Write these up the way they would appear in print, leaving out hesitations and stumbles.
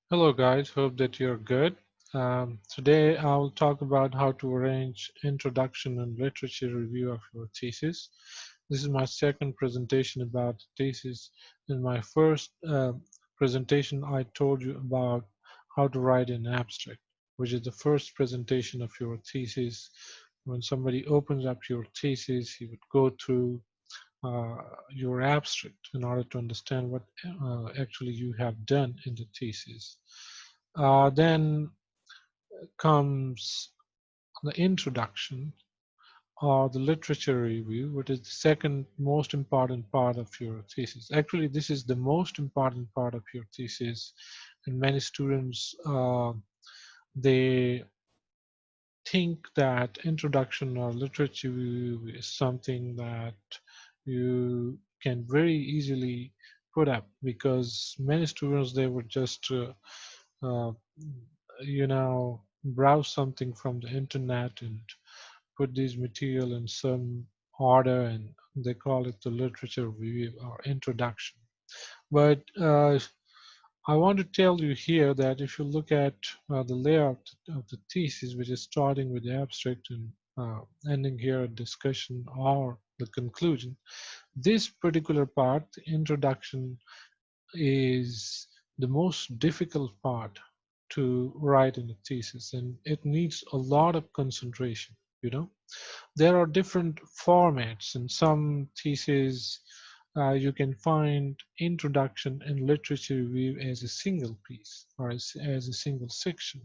Hello guys, hope that you're good. Today I'll talk about how to arrange introduction and literature review of your thesis. This is my second presentation about thesis. In my first presentation I told you about how to write an abstract, which is the first presentation of your thesis. When somebody opens up your thesis, he would go through uh, your abstract in order to understand what actually you have done in the thesis. Then comes the introduction or the literature review, which is the second most important part of your thesis. Actually, this is the most important part of your thesis, and many students they think that introduction or literature review is something that you can very easily put up because many students they would just uh, browse something from the internet and put this material in some order and they call it the literature review or introduction. But I want to tell you here that if you look at the layout of the thesis, which is starting with the abstract and ending here at discussion or the conclusion, this particular part, the introduction, is the most difficult part to write in a thesis, and it needs a lot of concentration. There are different formats. In some theses, you can find introduction and literature review as a single piece or as a single section.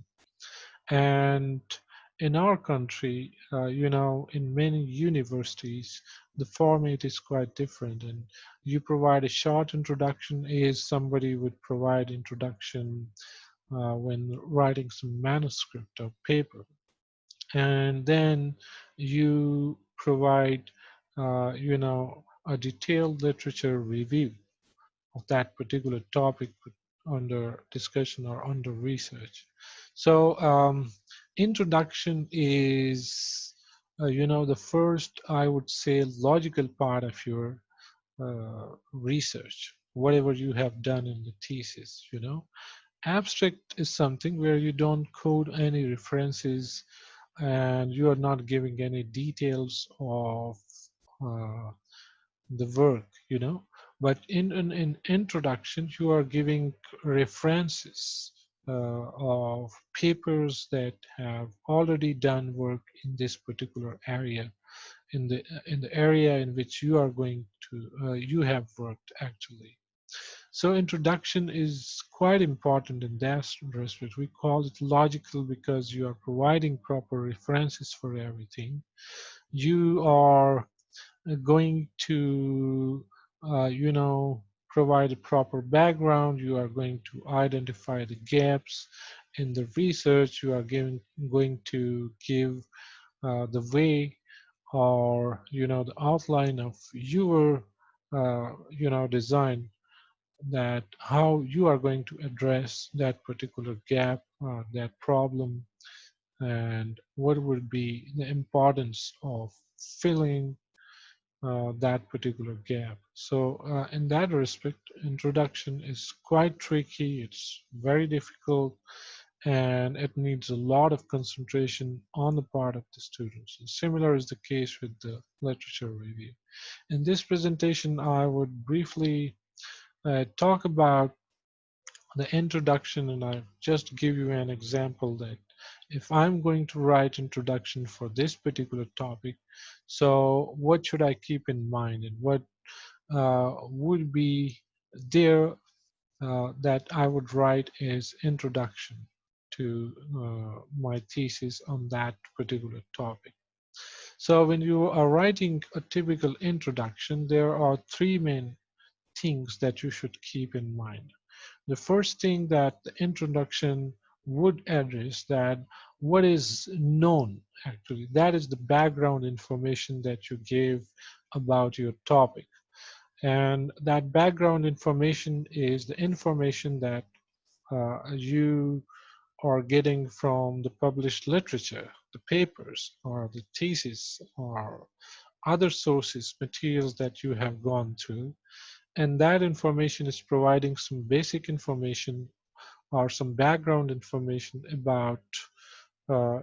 And in our country, in many universities, the format is quite different. And you provide a short introduction as somebody would provide introduction when writing some manuscript or paper. And then you provide, a detailed literature review of that particular topic under discussion or under research. So introduction is, the first, I would say, logical part of your research, whatever you have done in the thesis. Abstract is something where you don't code any references and you are not giving any details of uh, the work. But in an introduction, you are giving references of papers that have already done work in this particular area, in the area in which you are going to you have worked actually. So introduction is quite important in that respect. We call it logical because you are providing proper references for everything. You are going to, provide a proper background. You are going to identify the gaps in the research. You are going to give the way or, the outline of your, design, that how you are going to address that particular gap, that problem, and what would be the importance of filling that particular gap. So in that respect, introduction is quite tricky. It's very difficult and it needs a lot of concentration on the part of the students. And similar is the case with the literature review. In this presentation, I would briefly talk about the introduction, and I just give you an example that if I'm going to write introduction for this particular topic, so what should I keep in mind and what would be there that I would write as introduction to my thesis on that particular topic. So when you are writing a typical introduction, there are three main things that you should keep in mind. The first thing that the introduction would address, that what is known actually, that is the background information that you gave about your topic. And that background information is the information that you are getting from the published literature, the papers or the thesis or other sources, materials that you have gone through. And that information is providing some basic information or some background information about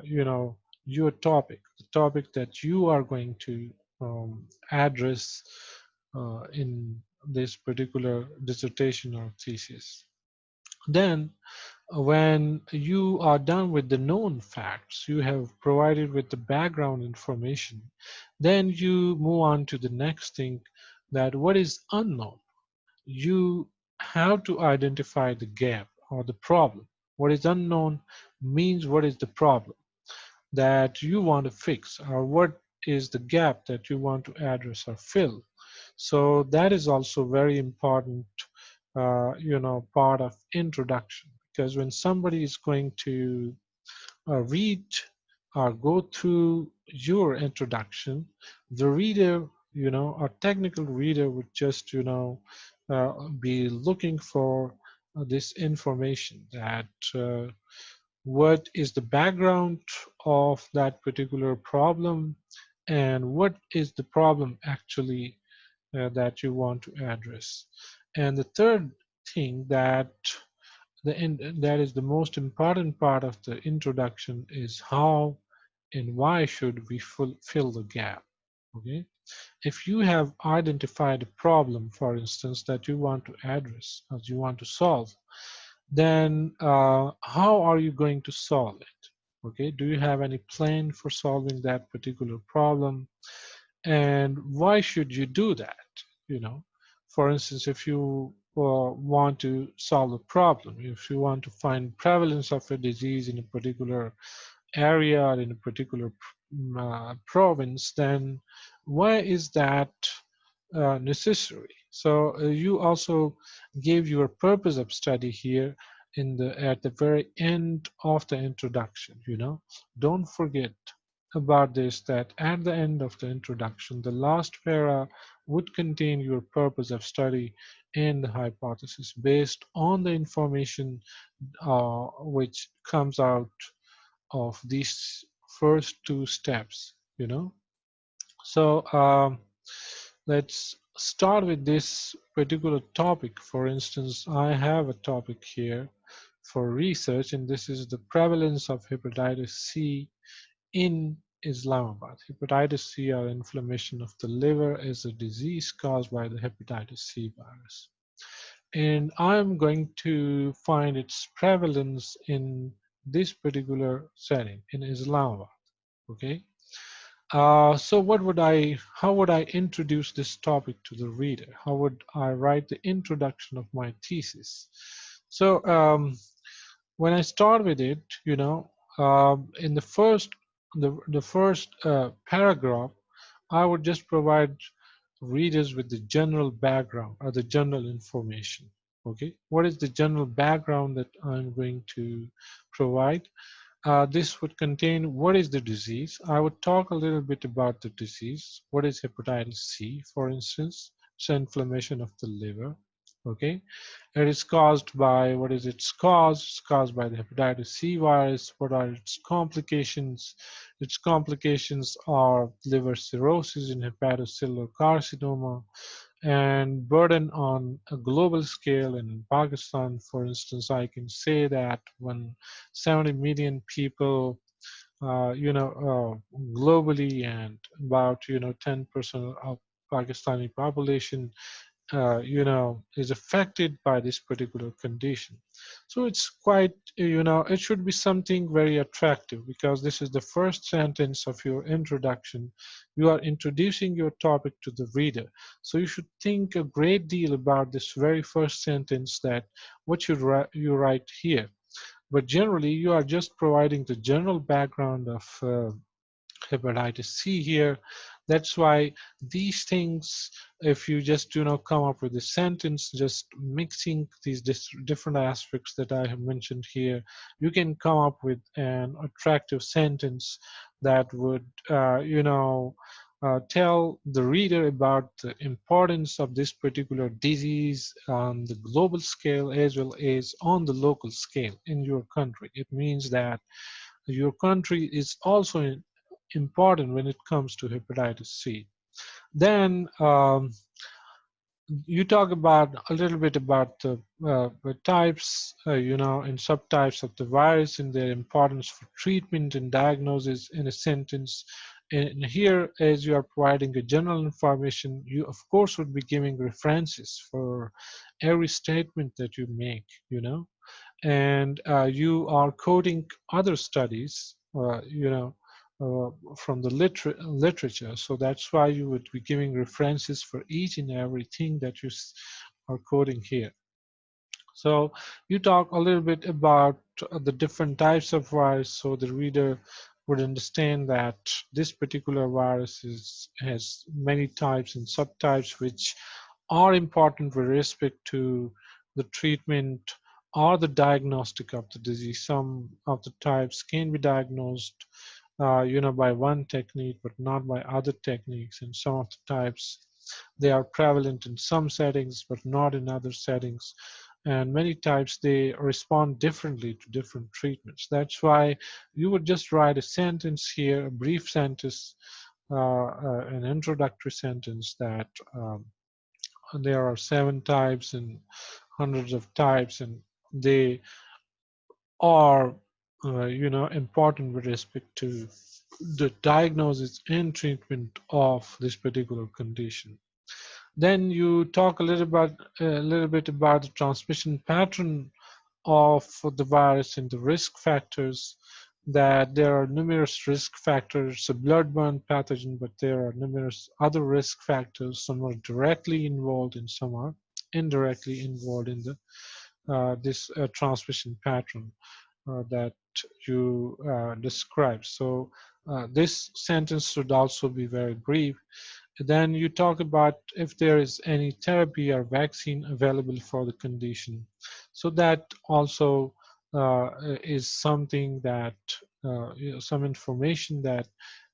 your topic, the topic that you are going to address in this particular dissertation or thesis. Then when you are done with the known facts, you have provided with the background information, then you move on to the next thing, that what is unknown. You have to identify the gap or the problem. What is unknown means what is the problem that you want to fix, or what is the gap that you want to address or fill. So that is also very important, part of introduction, because when somebody is going to read or go through your introduction, the reader, a technical reader would just, be looking for this information, that what is the background of that particular problem, and what is the problem actually that you want to address. And the third thing, that is the most important part of the introduction, is how and why should we fill the gap. Okay, if you have identified a problem, for instance, that you want to address or you want to solve, then how are you going to solve it? Okay, do you have any plan for solving that particular problem, and why should you do that? you know for instance, if you want to solve a problem, if you want to find prevalence of a disease in a particular area or in a particular province, then why is that necessary? So you also gave your purpose of study here at the very end of the introduction. Don't forget about this, that at the end of the introduction, the last para would contain your purpose of study and the hypothesis based on the information which comes out of these first two steps. So let's start with this particular topic. For instance, I have a topic here for research, and this is the prevalence of hepatitis C in Islamabad. Hepatitis C, or inflammation of the liver, is a disease caused by the hepatitis C virus. And I'm going to find its prevalence in this particular setting in Islamabad. Okay. So how would I introduce this topic to the reader? How would I write the introduction of my thesis? So when I start with it, in the first paragraph, I would just provide readers with the general background or the general information. Okay, what is the general background that I'm going to provide? This would contain what is the disease. I would talk a little bit about the disease. What is hepatitis C, for instance? It's inflammation of the liver. Okay, it is caused by, what is its cause? It's caused by the hepatitis C virus. What are its complications? Its complications are liver cirrhosis and hepatocellular carcinoma, and burden on a global scale. And in Pakistan, for instance, I can say that when 70 million people, globally, and about 10% of Pakistani population is affected by this particular condition. So it's quite, it should be something very attractive, because this is the first sentence of your introduction. You are introducing your topic to the reader. So you should think a great deal about this very first sentence, that what should you write here. But generally, you are just providing the general background of hepatitis C here. That's why these things, if you just come up with a sentence, just mixing these different aspects that I have mentioned here, you can come up with an attractive sentence that would, tell the reader about the importance of this particular disease on the global scale as well as on the local scale in your country. It means that your country is also important when it comes to hepatitis C. Then you talk about a little bit about the types, and subtypes of the virus and their importance for treatment and diagnosis in a sentence. And here, as you are providing a general information, you of course would be giving references for every statement that you make, and you are quoting other studies, from the literature. So that's why you would be giving references for each and everything that you are quoting here. So you talk a little bit about the different types of virus, so the reader would understand that this particular virus has many types and subtypes which are important with respect to the treatment or the diagnostic of the disease. Some of the types can be diagnosed by one technique but not by other techniques, and some of the types, they are prevalent in some settings but not in other settings, and many types they respond differently to different treatments. That's why you would just write a sentence here, a brief sentence, an introductory sentence that there are 7 types and hundreds of types, and they are important with respect to the diagnosis and treatment of this particular condition. Then you talk a little bit about the transmission pattern of the virus and the risk factors, that there are numerous risk factors. It's a blood-borne pathogen, but there are numerous other risk factors. Some are directly involved and some are indirectly involved in the this transmission pattern that you describe. So this sentence should also be very brief. Then you talk about if there is any therapy or vaccine available for the condition. So that also is something that, some information that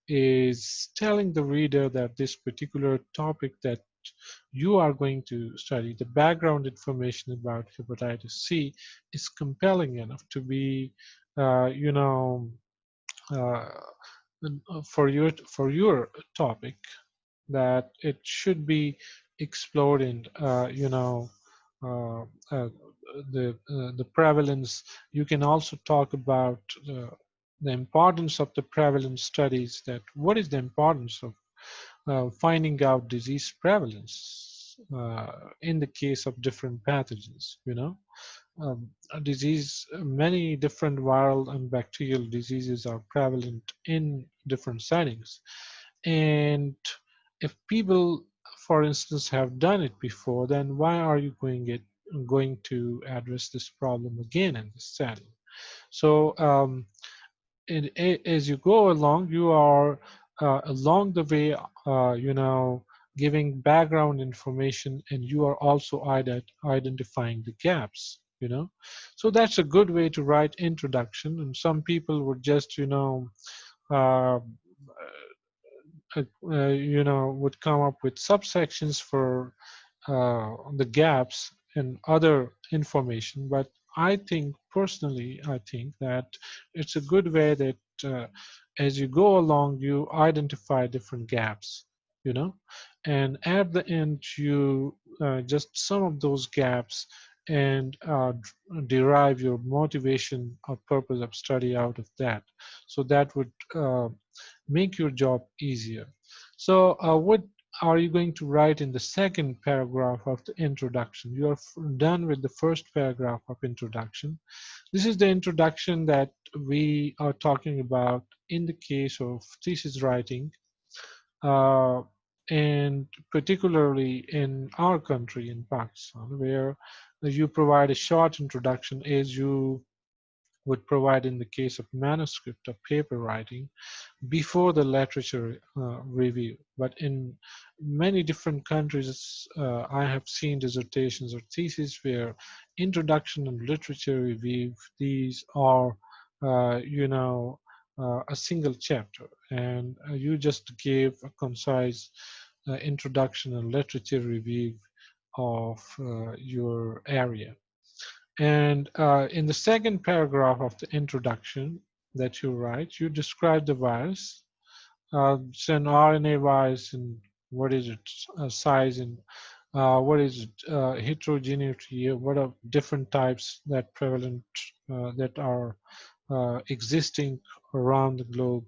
is telling the reader that this particular topic that you are going to study, the background information about hepatitis C, is compelling enough to be, uh, you know, uh, for your topic, that it should be explored in, uh, uh, the prevalence. You can also talk about the importance of the prevalence studies. That what is the importance of finding out disease prevalence in the case of different pathogens. A disease, many different viral and bacterial diseases are prevalent in different settings. And if people, for instance, have done it before, then why are you going to address this problem again in this setting? So as you go along, you are along the way, giving background information, and you are also identifying the gaps. So that's a good way to write introduction. And some people would just, uh, would come up with subsections for the gaps and other information. But I think that it's a good way that as you go along, you identify different gaps, you know, and at the end, you just sum up those gaps and derive your motivation or purpose of study out of that. So that would make your job easier. So what are you going to write in the second paragraph of the introduction? You are done with the first paragraph of introduction. This is the introduction that we are talking about in the case of thesis writing, uh, and particularly in our country, in Pakistan, where you provide a short introduction as you would provide in the case of manuscript or paper writing before the literature review. But in many different countries, I have seen dissertations or theses where introduction and literature review, these are, a single chapter, and you just gave a concise introduction and literature review of your area. And in the second paragraph of the introduction that you write, you describe the virus. It's an RNA virus, and what is its size and what is heterogeneity, what are different types that prevalent that are existing around the globe,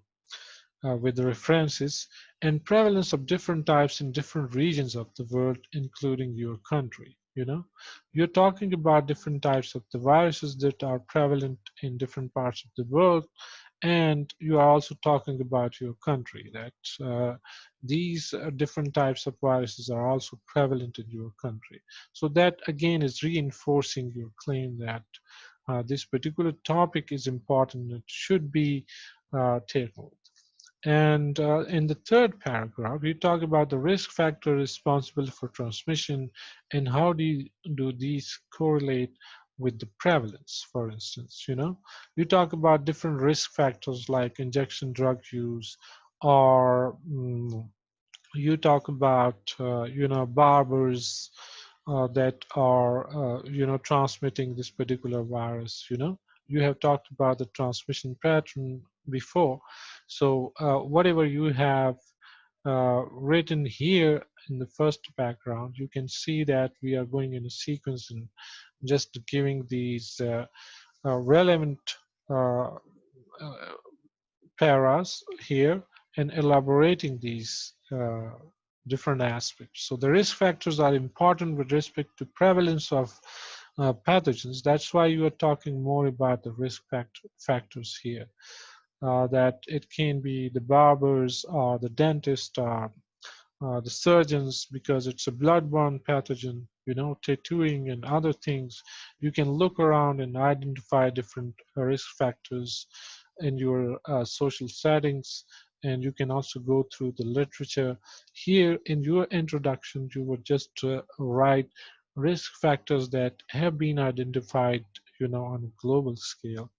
with the references and prevalence of different types in different regions of the world, including your country. You're talking about different types of the viruses that are prevalent in different parts of the world, and you are also talking about your country, that these different types of viruses are also prevalent in your country. So that again is reinforcing your claim that this particular topic is important, it should be tackled. And in the third paragraph, you talk about the risk factor responsible for transmission and how do these correlate with the prevalence, for instance. You talk about different risk factors like injection drug use, or you talk about barbers that are transmitting this particular virus. You have talked about the transmission pattern before. So whatever you have written here in the first background, you can see that we are going in a sequence and just giving these relevant uh, uh, paras here and elaborating these different aspects. So the risk factors are important with respect to prevalence of pathogens. That's why you are talking more about the risk factors here. That it can be the barbers or the dentist or the surgeons, because it's a bloodborne pathogen. Tattooing and other things, you can look around and identify different risk factors in your social settings, and you can also go through the literature. Here in your introduction, you would just write risk factors that have been identified on a global scale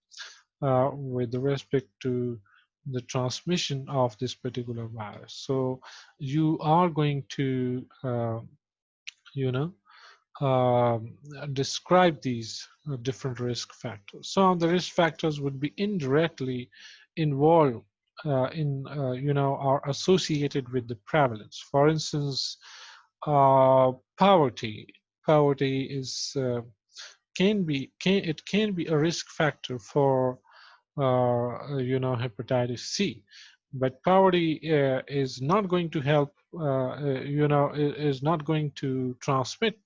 with respect to the transmission of this particular virus. So you are going to, you know, describe these different risk factors. Some of the risk factors would be indirectly involved are associated with the prevalence. For instance, poverty. Poverty is it can be a risk factor for hepatitis C. But poverty is not going to help, is not going to transmit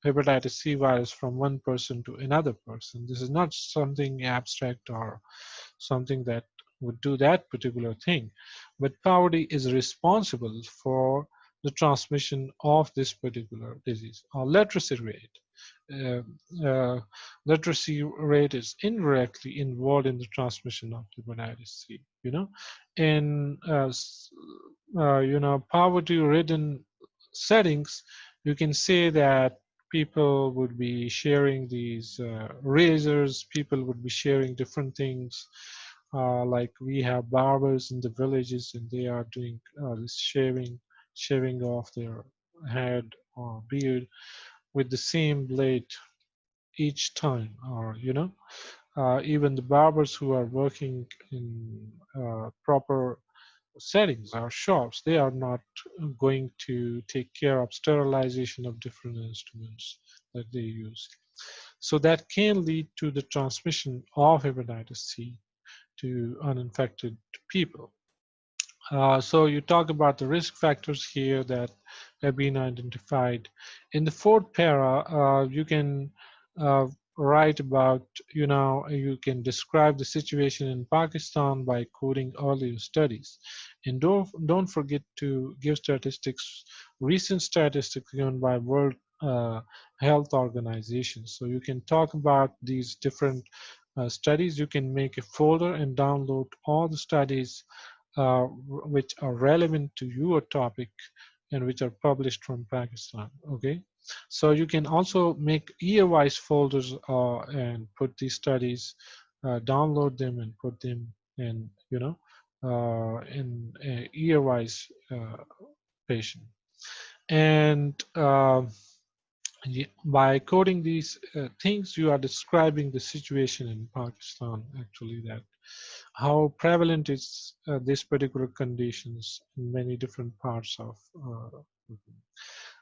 hepatitis C virus from one person to another person. This is not something abstract or something that would do that particular thing. But poverty is responsible for the transmission of this particular disease. Or literacy rate. Uh, uh, Literacy rate is indirectly involved in the transmission of hepatitis C. In poverty-ridden settings, you can say that people would be sharing these razors. People would be sharing different things. Like we have barbers in the villages, and they are doing this shaving off their head or beard with the same blade each time. Or even the barbers who are working in proper settings or shops, they are not going to take care of sterilization of different instruments that they use. So that can lead to the transmission of hepatitis C to uninfected people. So you talk about the risk factors here that have been identified. In the fourth para, you can uh, write about, you can describe the situation in Pakistan by quoting earlier studies. And don't forget to give statistics, recent statistics given by World Health Organization. So you can talk about these different studies. You can make a folder and download all the studies which are relevant to your topic and which are published from Pakistan. Okay, so you can also make year-wise folders and put these studies, download them and put them in, in a year-wise patient. And by coding these things, you are describing the situation in Pakistan, actually, that how prevalent is this particular conditions in many different parts of.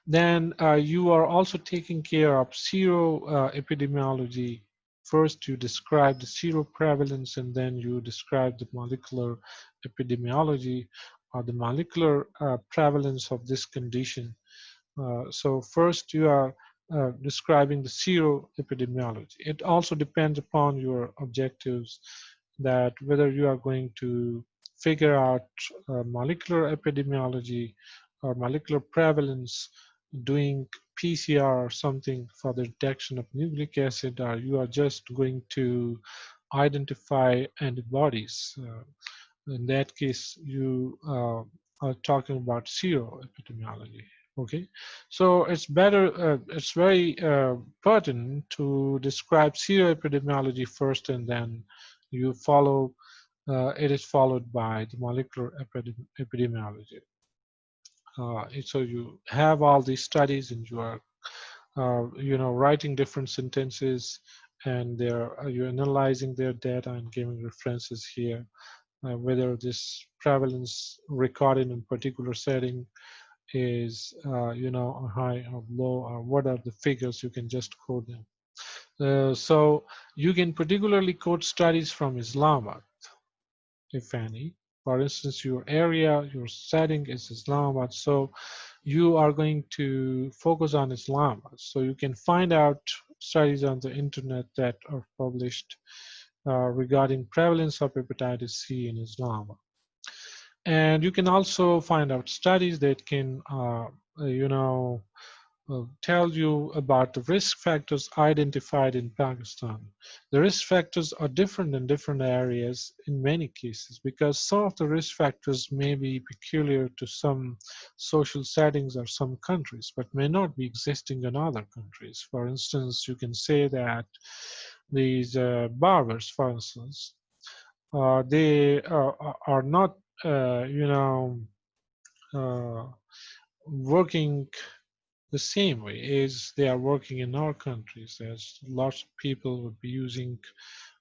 Then you are also taking care of sero epidemiology. First, you describe the sero prevalence, and then you describe the molecular epidemiology or the molecular prevalence of this condition. So first you are describing the sero epidemiology. It also depends upon your objectives, that whether you are going to figure out molecular epidemiology or molecular prevalence doing PCR or something for the detection of nucleic acid, or you are just going to identify antibodies. In that case, you are talking about sero epidemiology. Okay, so it's better, it's very pertinent to describe sero epidemiology first, and then you follow, it is followed by the molecular epidemiology. So you have all these studies, and you are, writing different sentences, and you're analyzing their data and giving references here, whether this prevalence recorded in particular setting is, high or low, or what are the figures. You can just quote them. So you can particularly quote studies from Islamabad, if any. For instance, your area, your setting is Islamabad, so you are going to focus on Islamabad. So you can find out studies on the internet that are published regarding prevalence of hepatitis C in Islamabad. And you can also find out studies that can, tell you about the risk factors identified in Pakistan. The risk factors are different in different areas in many cases, because some of the risk factors may be peculiar to some social settings or some countries, but may not be existing in other countries. For instance, you can say that these barbers, for instance, they are not, uh, you know, uh, working the same way as they are working in our countries, as lots of people would be using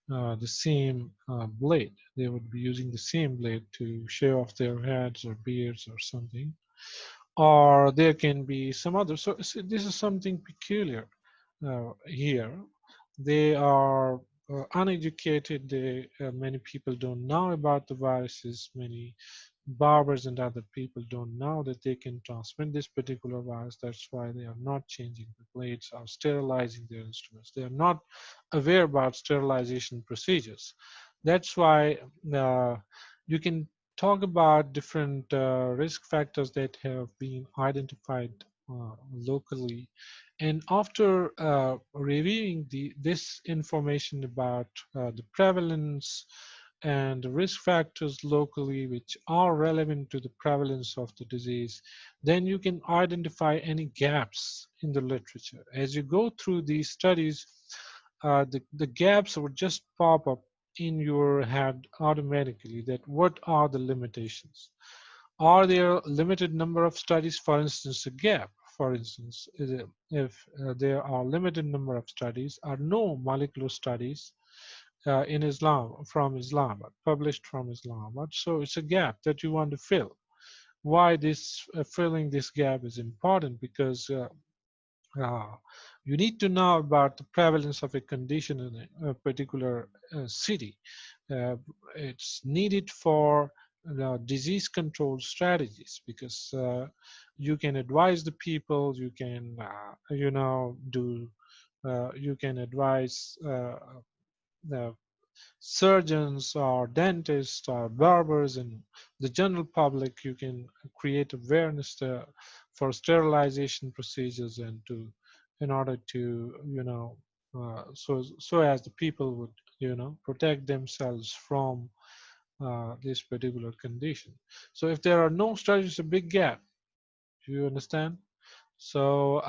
the same blade. They would be using the same blade to shave off their heads or beards or something. Or there can be some other. So this is something peculiar here. They are uneducated. Many people don't know about the viruses. Many barbers and other people don't know that they can transmit this particular virus. That's why they are not changing the blades or sterilizing their instruments. They are not aware about sterilization procedures. That's why you can talk about different risk factors that have been identified locally. And after reviewing this information about the prevalence and the risk factors locally which are relevant to the prevalence of the disease, then you can identify any gaps in the literature. As you go through these studies, the gaps would just pop up in your head automatically, that what are the limitations? Are there a limited number of studies? For instance, a gap. For instance, if there are limited number of studies, or no molecular studies in Islam, from Islam, published from Islamabad. So it's a gap that you want to fill. Why this filling this gap is important? Because uh, you need to know about the prevalence of a condition in a particular city. Uh, it's needed for disease control strategies, because you can advise the people, you can, you can advise the surgeons or dentists or barbers and the general public. You can create awareness for sterilization procedures, and to, in order to, so as the people would, protect themselves from this particular condition. So if there are no studies, a big gap. Do you understand? So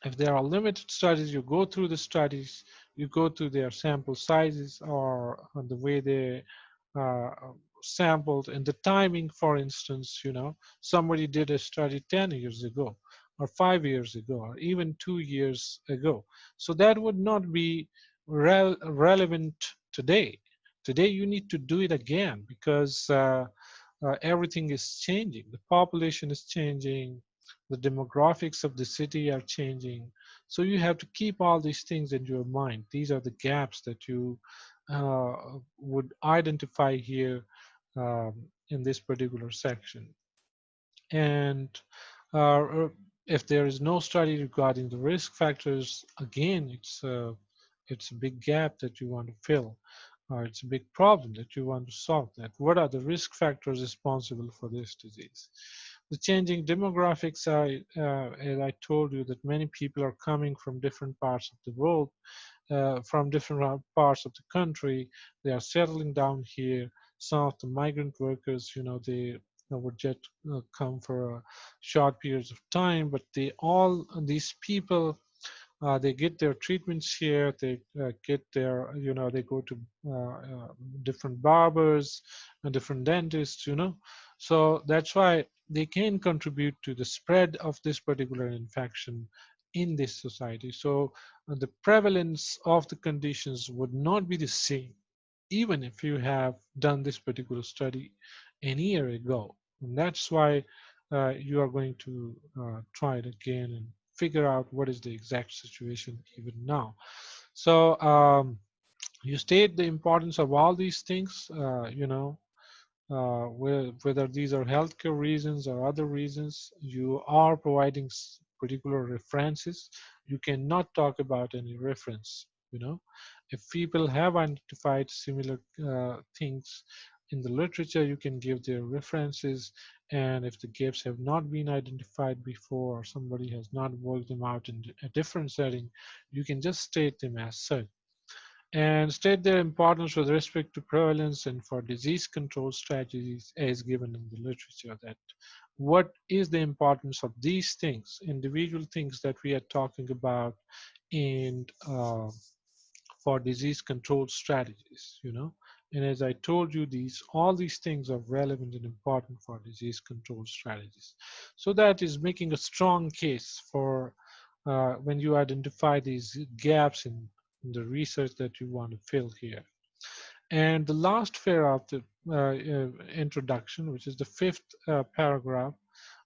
if there are limited studies, you go through the studies, you go through their sample sizes, or the way they uh, sampled, and the timing. For instance, somebody did a study 10 years ago, or 5 years ago, or even 2 years ago. So that would not be relevant today. Today you need to do it again, because everything is changing. The population is changing, the demographics of the city are changing. So you have to keep all these things in your mind. These are the gaps that you uh, would identify here in this particular section. And if there is no study regarding the risk factors, again, it's a big gap that you want to fill, or it's a big problem that you want to solve. That what are the risk factors responsible for this disease? The changing demographics are, as I told you, that many people are coming from different parts of the world, from different parts of the country. They are settling down here. Some of the migrant workers, they would just come for short periods of time, but these people, they get their treatments here. They get their, they go to different barbers and different dentists, So that's why they can contribute to the spread of this particular infection in this society. So the prevalence of the conditions would not be the same, even if you have done this particular study a year ago. And that's why you are going to try it again and figure out what is the exact situation even now. So you state the importance of all these things, whether these are healthcare reasons or other reasons. You are providing particular references. You cannot talk about any reference. If people have identified similar things in the literature, you can give their references. And if the gaps have not been identified before, or somebody has not worked them out in a different setting, you can just state them as such and state their importance with respect to prevalence and for disease control strategies as given in the literature. That what is the importance of these things, individual things that we are talking about, and for disease control strategies, And as I told you, all these things are relevant and important for disease control strategies. So that is making a strong case for when you identify these gaps in the research that you want to fill here. And the last paragraph of the introduction, which is the fifth paragraph,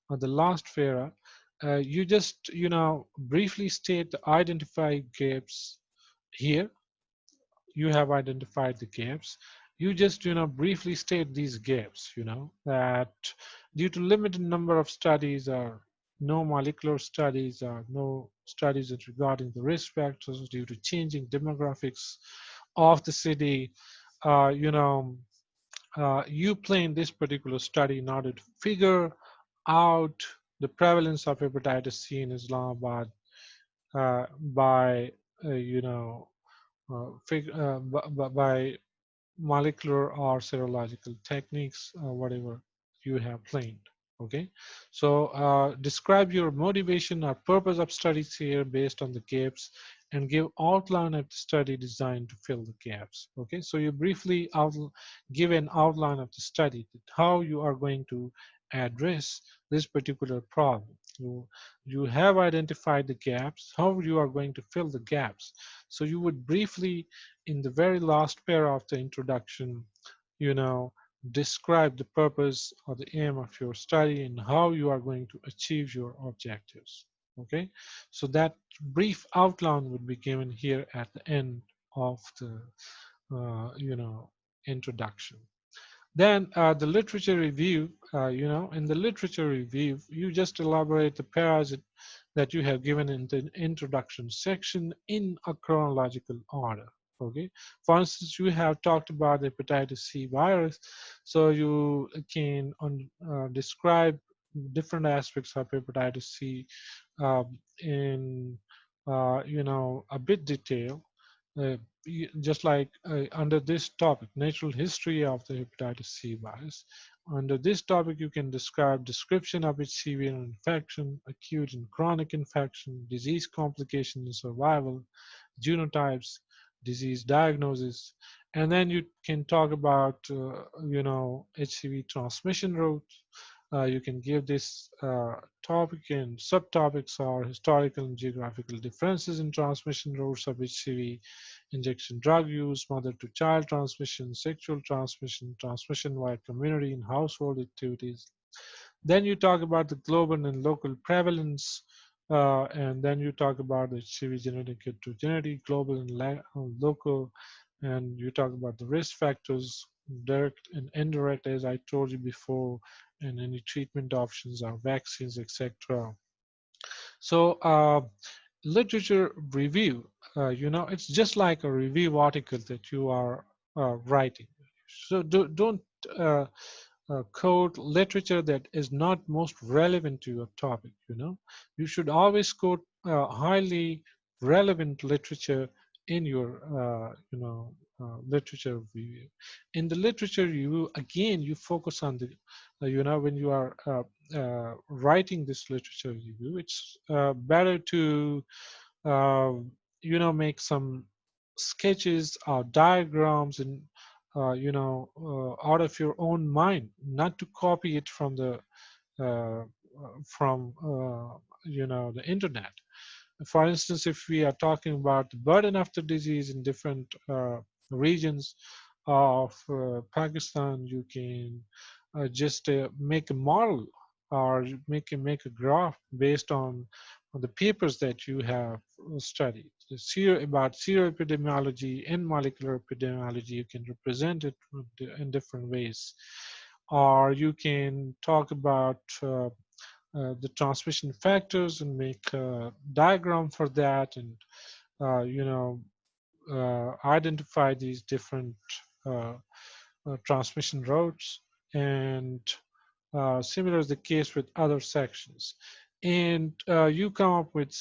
or the last paragraph, you just, briefly state the identify gaps here. You have identified the gaps. You just, briefly state these gaps, that due to limited number of studies or no molecular studies or no studies regarding the risk factors due to changing demographics of the city, uh, you know, you plan this particular study in order to figure out the prevalence of hepatitis C in Islamabad by, by molecular or serological techniques, whatever you have planned. Okay, so describe your motivation or purpose of studies here based on the gaps and give outline of the study designed to fill the gaps. Okay, so you briefly give an outline of the study, how you are going to address this particular problem. You have identified the gaps, how you are going to fill the gaps. So you would briefly, in the very last paragraph of the introduction, you know, describe the purpose or the aim of your study and how you are going to achieve your objectives. Okay, so that brief outline would be given here at the end of the, introduction. Then the literature review, in the literature review, you just elaborate the paras that you have given in the introduction section in a chronological order. Okay. For instance, you have talked about the hepatitis C virus, so you can describe different aspects of hepatitis C in a bit detail. Uh, just like under this topic, natural history of the hepatitis C virus. Under this topic, you can describe description of its severe infection, acute and chronic infection, disease complication and survival, genotypes, disease diagnosis, and then you can talk about, HCV transmission routes. You can give this topic and subtopics are historical and geographical differences in transmission routes of HCV, injection drug use, mother to child transmission, sexual transmission, transmission via community and household activities, Then you talk about the global and local prevalence, and then you talk about the HIV genetic heterogeneity, global and local, and you talk about the risk factors, direct and indirect, as I told you before, and any treatment options or vaccines, etc. So, literature review, it's just like a review article that you are writing. So don't uh, quote literature that is not most relevant to your topic. You should always quote highly relevant literature in your literature review. In the literature review, again, you focus on the when you are writing this literature review, it's better to make some sketches or diagrams and out of your own mind, not to copy it from the internet. For instance, if we are talking about the burden of the disease in different regions of Pakistan, you can just make a model or you make a graph based on the papers that you have studied. About seroepidemiology and molecular epidemiology, you can represent it in different ways. Or you can talk about the transmission factors and make a diagram for that, and identify these different uh, transmission routes. And similar is the case with other sections. And you come up with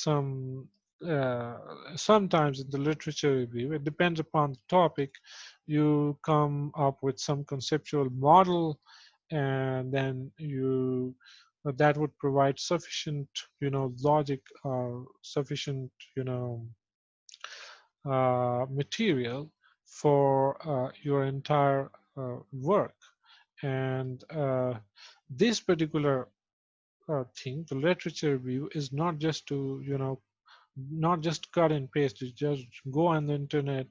uh, sometimes in the literature review, it depends upon the topic, you come up with some conceptual model, and then that would provide sufficient, logic or sufficient, material for your entire work. And this particular thing, the literature review, is not just to, not just cut and paste. You just go on the internet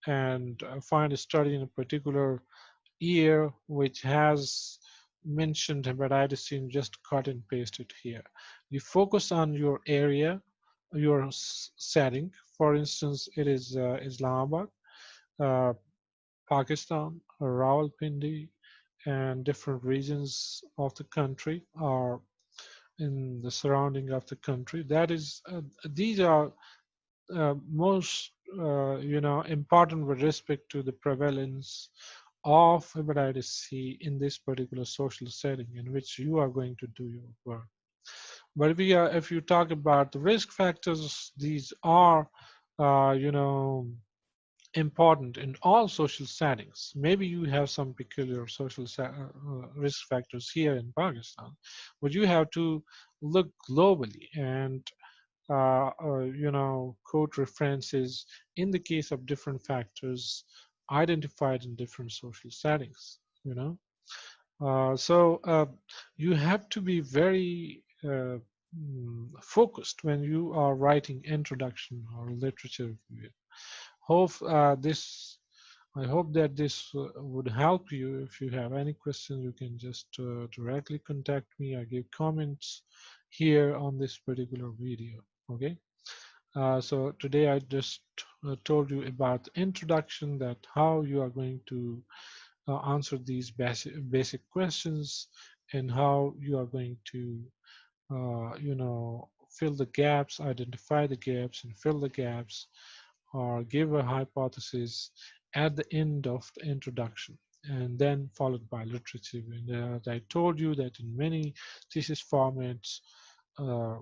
and find a study in a particular year which has mentioned hepatitis and just cut and paste it here. You focus on your area, your setting. For instance, it is Islamabad, uh, Pakistan, Rawalpindi, and different regions of the country, or in the surrounding of the country. That is, these are most important with respect to the prevalence of hepatitis C in this particular social setting in which you are going to do your work. But if you talk about the risk factors, these are, you know, important in all social settings. Maybe you have some peculiar risk factors here in Pakistan, but you have to look globally and quote references in the case of different factors identified in different social settings. So you have to be very focused when you are writing introduction or literature review. Hope this. I hope that this would help you. If you have any questions, you can just directly contact me. I give comments here on this particular video. Okay. So today I just told you about the introduction, that how you are going to answer these basic questions, and how you are going to fill the gaps, identify the gaps and fill the gaps, or give a hypothesis at the end of the introduction, and then followed by literature. And as I told you that in many thesis formats, uh,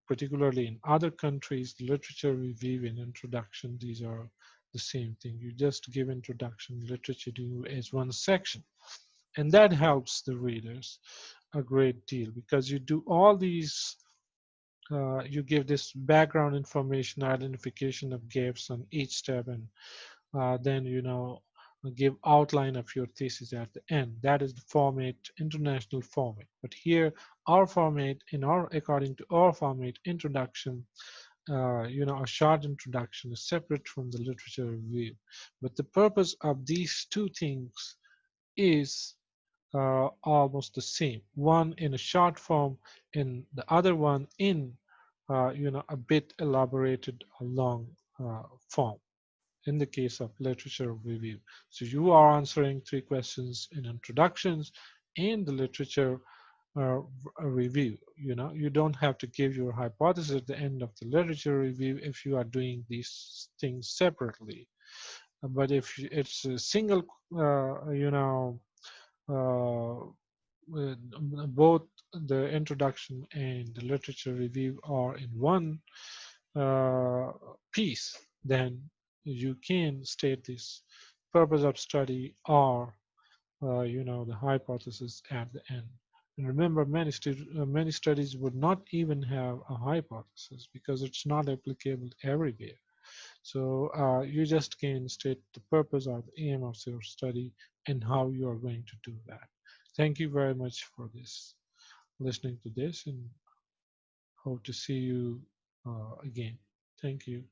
particularly in other countries, literature review and introduction, these are the same thing. You just give introduction, literature review as one section. And that helps the readers a great deal, because you do all these, you give this background information, identification of gaps on each step, and then give outline of your thesis at the end. That is the format, international format. But here, our format, according to our format, introduction, a short introduction is separate from the literature review. But the purpose of these two things is almost the same. One in a short form, and the other one in a bit elaborated long form. In the case of literature review, so you are answering three questions in introductions and the literature review. You don't have to give your hypothesis at the end of the literature review if you are doing these things separately. But if it's a single, uh, both the introduction and the literature review are in one uh, piece, then you can state this purpose of study or the hypothesis at the end. And remember, many studies would not even have a hypothesis because it's not applicable everywhere. So you just can state the purpose or the aim of your study and how you are going to do that. Thank you very much for this, listening to this, and hope to see you again. Thank you.